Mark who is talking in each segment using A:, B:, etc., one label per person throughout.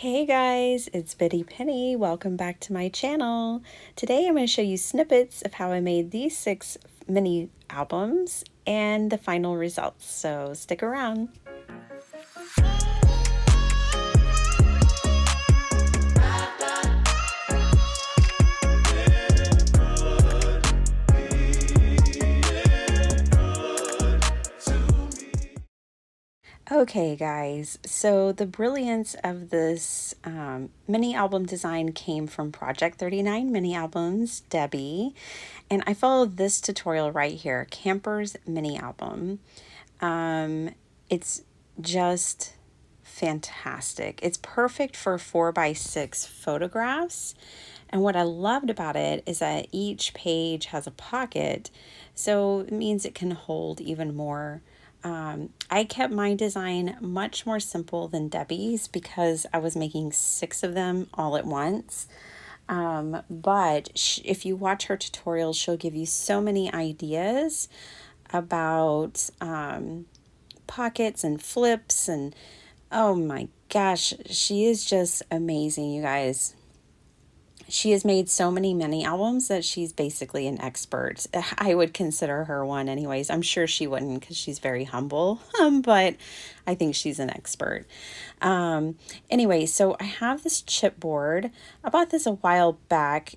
A: Hey guys, it's Bitty Penny. Welcome back to my channel. Today I'm going to show you snippets of how I made these 6 mini albums and the final results, so stick around. Okay guys, so the brilliance of this mini album design came from Project 39 Mini Albums, Debbie, and I followed this tutorial right here, Camper's Mini Album. It's just fantastic. It's perfect for 4x6 photographs. And what I loved about it is that each page has a pocket, so it means it can hold even more. I kept my design much more simple than Debbie's because I was making 6 of them all at once. But if you watch her tutorials, she'll give you so many ideas about pockets and flips, and oh my gosh, she is just amazing, you guys. She has made so many mini albums that she's basically an expert. I would consider her one anyways. I'm sure she wouldn't because she's very humble, but I think she's an expert. Anyway, so I have this chipboard. I bought this a while back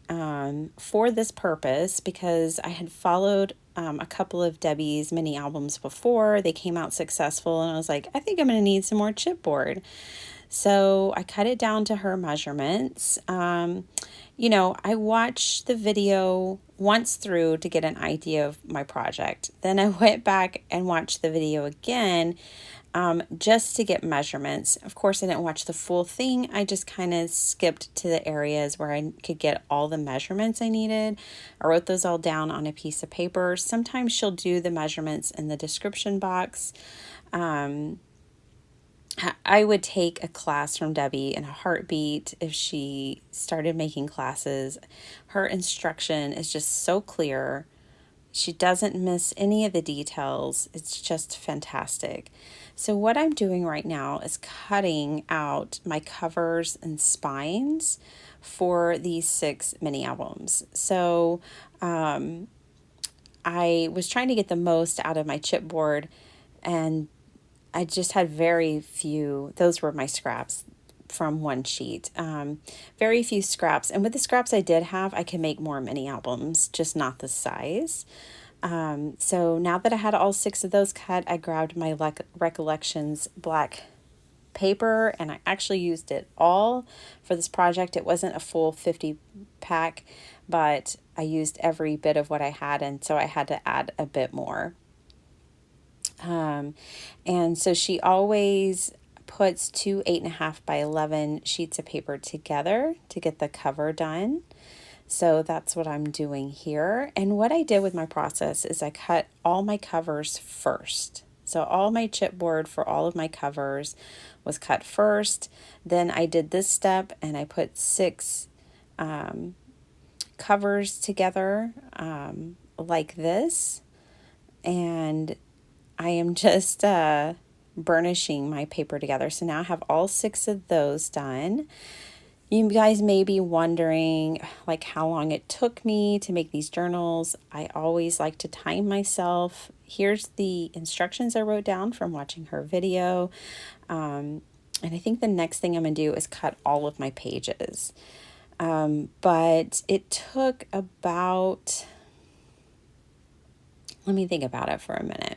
A: for this purpose because I had followed a couple of Debbie's mini albums before. They came out successful and I was like, I think I'm going to need some more chipboard. So I cut it down to her measurements. I watched the video once through to get an idea of my project. Then I went back and watched the video again just to get measurements. Of course, I didn't watch the full thing. I just kind of skipped to the areas where I could get all the measurements I needed. I wrote those all down on a piece of paper. Sometimes she'll do the measurements in the description box. I would take a class from Debbie in a heartbeat if she started making classes. Her instruction is just so clear. She doesn't miss any of the details. It's just fantastic. So what I'm doing right now is cutting out my covers and spines for these 6 mini albums. So I was trying to get the most out of my chipboard, and I just had very few. Those were my scraps from one sheet. Very few scraps. And with the scraps I did have, I can make more mini albums, just not the size. So now that I had all 6 of those cut, I grabbed my Recollections black paper and I actually used it all for this project. It wasn't a full 50 pack, but I used every bit of what I had, and so I had to add a bit more. And so she always puts 2 8.5 by 11 sheets of paper together to get the cover done. So that's what I'm doing here. And what I did with my process is I cut all my covers first. So all my chipboard for all of my covers was cut first. Then I did this step and I put 6 covers together like this. And I am just burnishing my paper together. So now I have all 6 of those done. You guys may be wondering like how long it took me to make these journals. I always like to time myself. Here's the instructions I wrote down from watching her video. And I think the next thing I'm going to do is cut all of my pages. But it took about, let me think about it for a minute.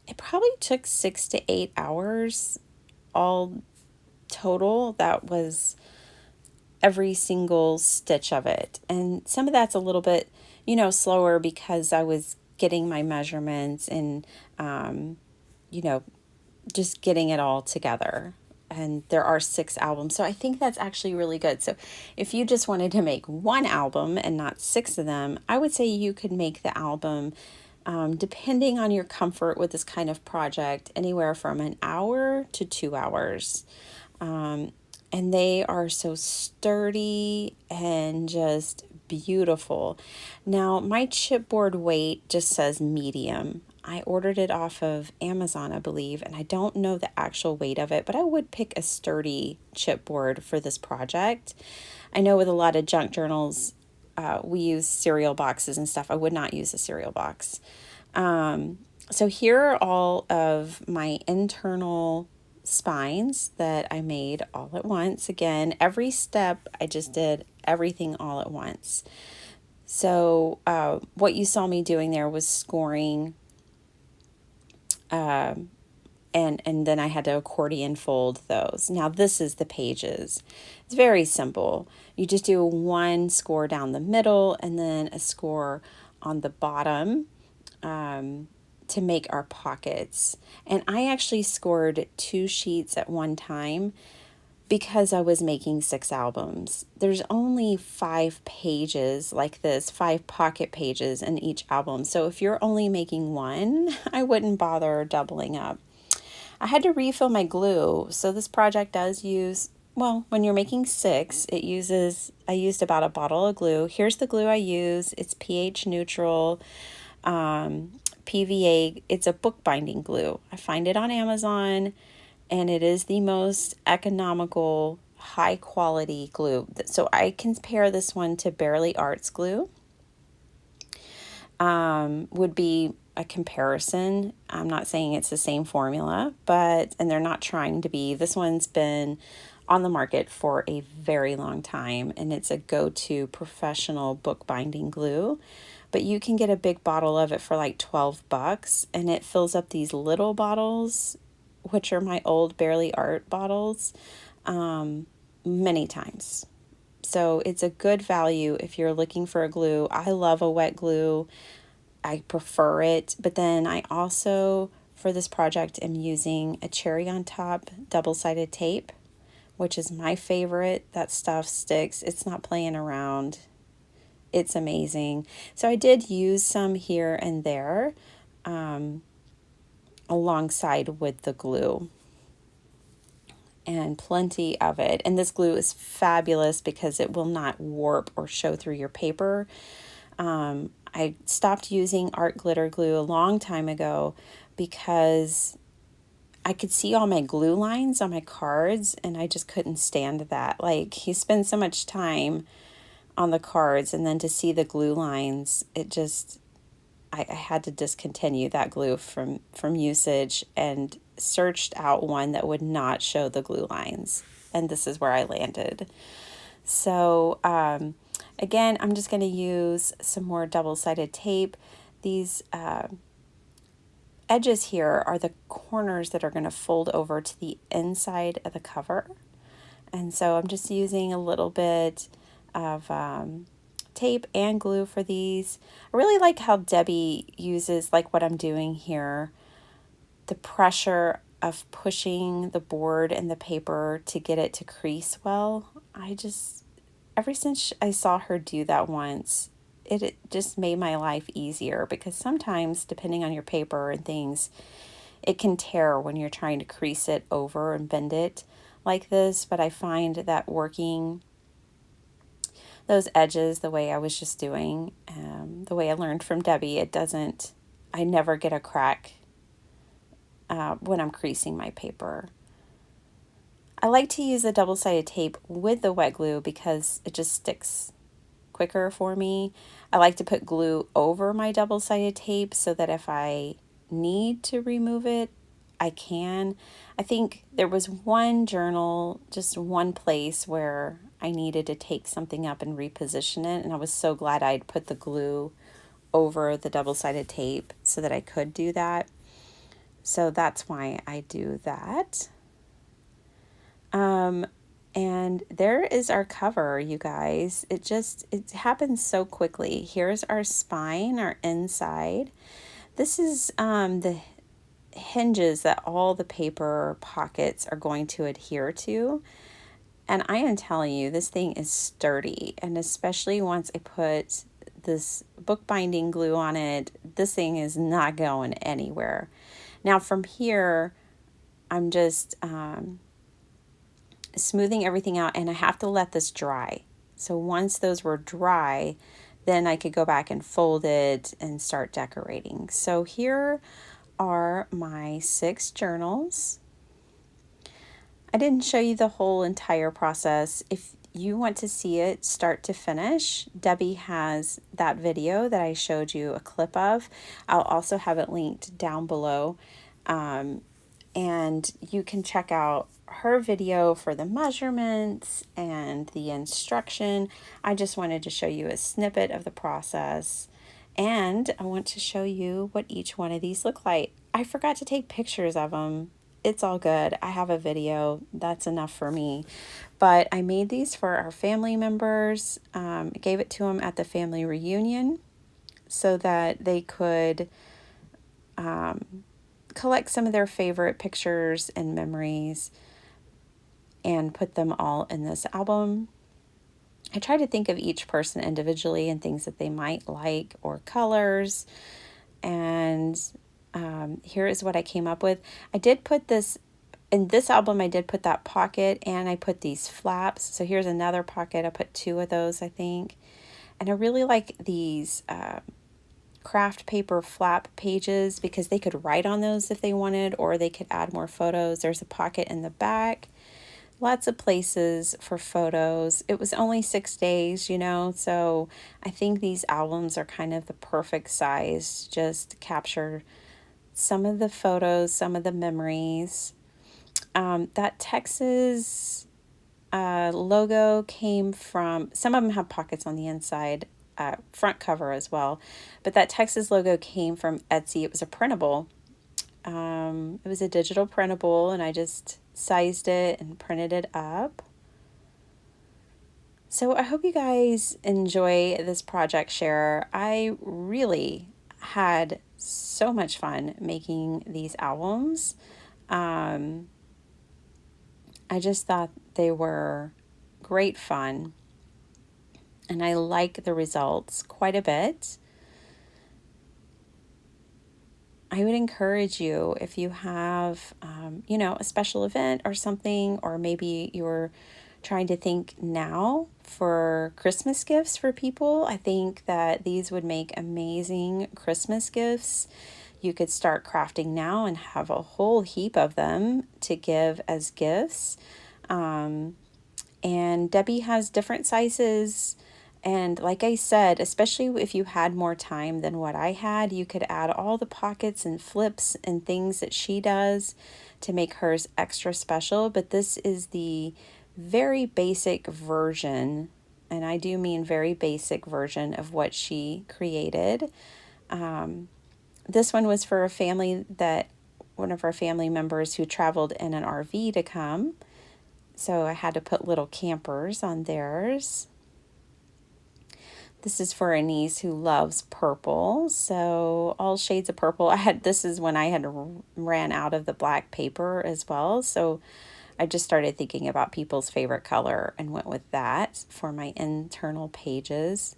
A: It probably took 6 to 8 hours all total. That was every single stitch of it. And some of that's a little bit, slower because I was getting my measurements and, just getting it all together. And there are 6 albums. So I think that's actually really good. So if you just wanted to make one album and not 6 of them, I would say you could make the album depending on your comfort with this kind of project, anywhere from an hour to 2 hours. And they are so sturdy and just beautiful. Now, my chipboard weight just says medium. I ordered it off of Amazon, I believe, and I don't know the actual weight of it, but I would pick a sturdy chipboard for this project. I know with a lot of junk journals, we use cereal boxes and stuff. I would not use a cereal box. So here are all of my internal spines that I made all at once. Again, every step I just did everything all at once. So what you saw me doing there was scoring, and then I had to accordion fold those. Now this is the pages. It's very simple. You just do one score down the middle and then a score on the bottom to make our pockets. And I actually scored 2 sheets at one time because I was making 6 albums. There's only 5 pages like this, 5 pocket pages in each album. So if you're only making one, I wouldn't bother doubling up. I had to refill my glue. So this project does use, well, when you're making 6, I used about a bottle of glue. Here's the glue I use. It's pH neutral, PVA. It's a bookbinding glue. I find it on Amazon, and it is the most economical, high quality glue. So I compare this one to Barely Arts glue. Would be a comparison. I'm not saying it's the same formula, and they're not trying to be. This one's been on the market for a very long time, and it's a go-to professional bookbinding glue. But you can get a big bottle of it for like $12, and it fills up these little bottles, which are my old Barely Art bottles, many times. So it's a good value if you're looking for a glue. I love a wet glue. I prefer it. But then I also, for this project, am using a cherry on top double-sided tape, which is my favorite. That stuff sticks. It's not playing around. It's amazing. So I did use some here and there alongside with the glue. And plenty of it. And this glue is fabulous because it will not warp or show through your paper. I stopped using art glitter glue a long time ago because I could see all my glue lines on my cards, and I just couldn't stand that. Like, you spend so much time on the cards, and then to see the glue lines, it just, I had to discontinue that glue from usage and searched out one that would not show the glue lines. And this is where I landed. So again, I'm just going to use some more double-sided tape. These edges here are the corners that are going to fold over to the inside of the cover. And so I'm just using a little bit of tape and glue for these. I really like how Debbie uses, like what I'm doing here, the pressure of pushing the board and the paper to get it to crease well. Ever since I saw her do that once, it just made my life easier, because sometimes, depending on your paper and things, it can tear when you're trying to crease it over and bend it like this. But I find that working those edges the way I was just doing, the way I learned from Debbie, I never get a crack when I'm creasing my paper. I like to use the double-sided tape with the wet glue because it just sticks quicker for me. I like to put glue over my double-sided tape so that if I need to remove it, I can. I think there was one journal, just one place where I needed to take something up and reposition it, and I was so glad I'd put the glue over the double-sided tape so that I could do that. So that's why I do that. And there is our cover, you guys. It happens so quickly. Here's our spine, our inside. This is the hinges that all the paper pockets are going to adhere to. And I am telling you, this thing is sturdy. And especially once I put this bookbinding glue on it, this thing is not going anywhere. Now from here, I'm just smoothing everything out, and I have to let this dry. So once those were dry, then I could go back and fold it and start decorating. So here are my 6 journals. I didn't show you the whole entire process. If you want to see it start to finish, Debbie has that video that I showed you a clip of. I'll also have it linked down below. And you can check out her video for the measurements and the instruction. I just wanted to show you a snippet of the process. And I want to show you what each one of these look like. I forgot to take pictures of them. It's all good. I have a video. That's enough for me. But I made these for our family members. Gave it to them at the family reunion so that they could collect some of their favorite pictures and memories and put them all in this album. I try to think of each person individually and things that they might like or colors. And here is what I came up with. I did put this, in this album I did put that pocket and I put these flaps. So here's another pocket. I put 2 of those, I think. And I really like these craft paper flap pages because they could write on those if they wanted, or they could add more photos. There's a pocket in the back. Lots of places for photos. It was only 6 days, you know, so I think these albums are kind of the perfect size just to capture some of the photos, some of the memories. That Texas logo came from, some of them have pockets on the inside, front cover as well, but that Texas logo came from Etsy. It was a printable. It was a digital printable, and I just sized it and printed it up. So I hope you guys enjoy this project share. I really had so much fun making these albums. I just thought they were great fun, and I like the results quite a bit. I would encourage you, if you have, a special event or something, or maybe you're trying to think now for Christmas gifts for people, I think that these would make amazing Christmas gifts. You could start crafting now and have a whole heap of them to give as gifts. And Debbie has different sizes. And like I said, especially if you had more time than what I had, you could add all the pockets and flips and things that she does to make hers extra special. But this is the very basic version, and I do mean very basic version of what she created. This one was for a family one of our family members who traveled in an RV to come. So I had to put little campers on theirs. This is for a niece who loves purple, so all shades of purple. This is when I had ran out of the black paper as well, so I just started thinking about people's favorite color and went with that for my internal pages.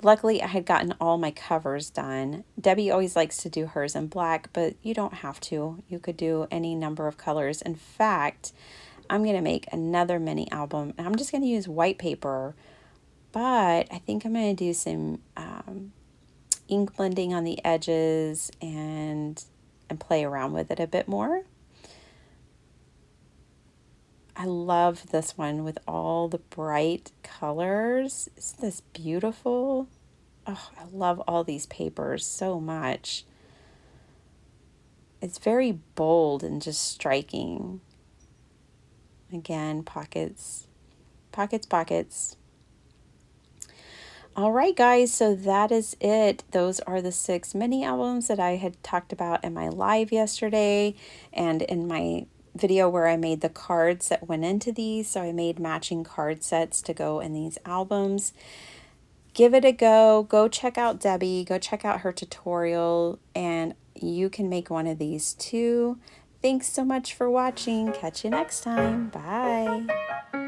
A: Luckily, I had gotten all my covers done. Debbie always likes to do hers in black, but you don't have to. You could do any number of colors. In fact, I'm going to make another mini album, and I'm just going to use white paper. But I think I'm going to do some ink blending on the edges and play around with it a bit more. I love this one with all the bright colors. Isn't this beautiful? Oh, I love all these papers so much. It's very bold and just striking. Again, pockets, pockets, pockets. All right, guys, so that is it. Those are the 6 mini albums that I had talked about in my live yesterday and in my video where I made the cards that went into these. So I made matching card sets to go in these albums. Give it a go. Go check out Debbie. Go check out her tutorial, and you can make one of these too. Thanks so much for watching. Catch you next time. Bye.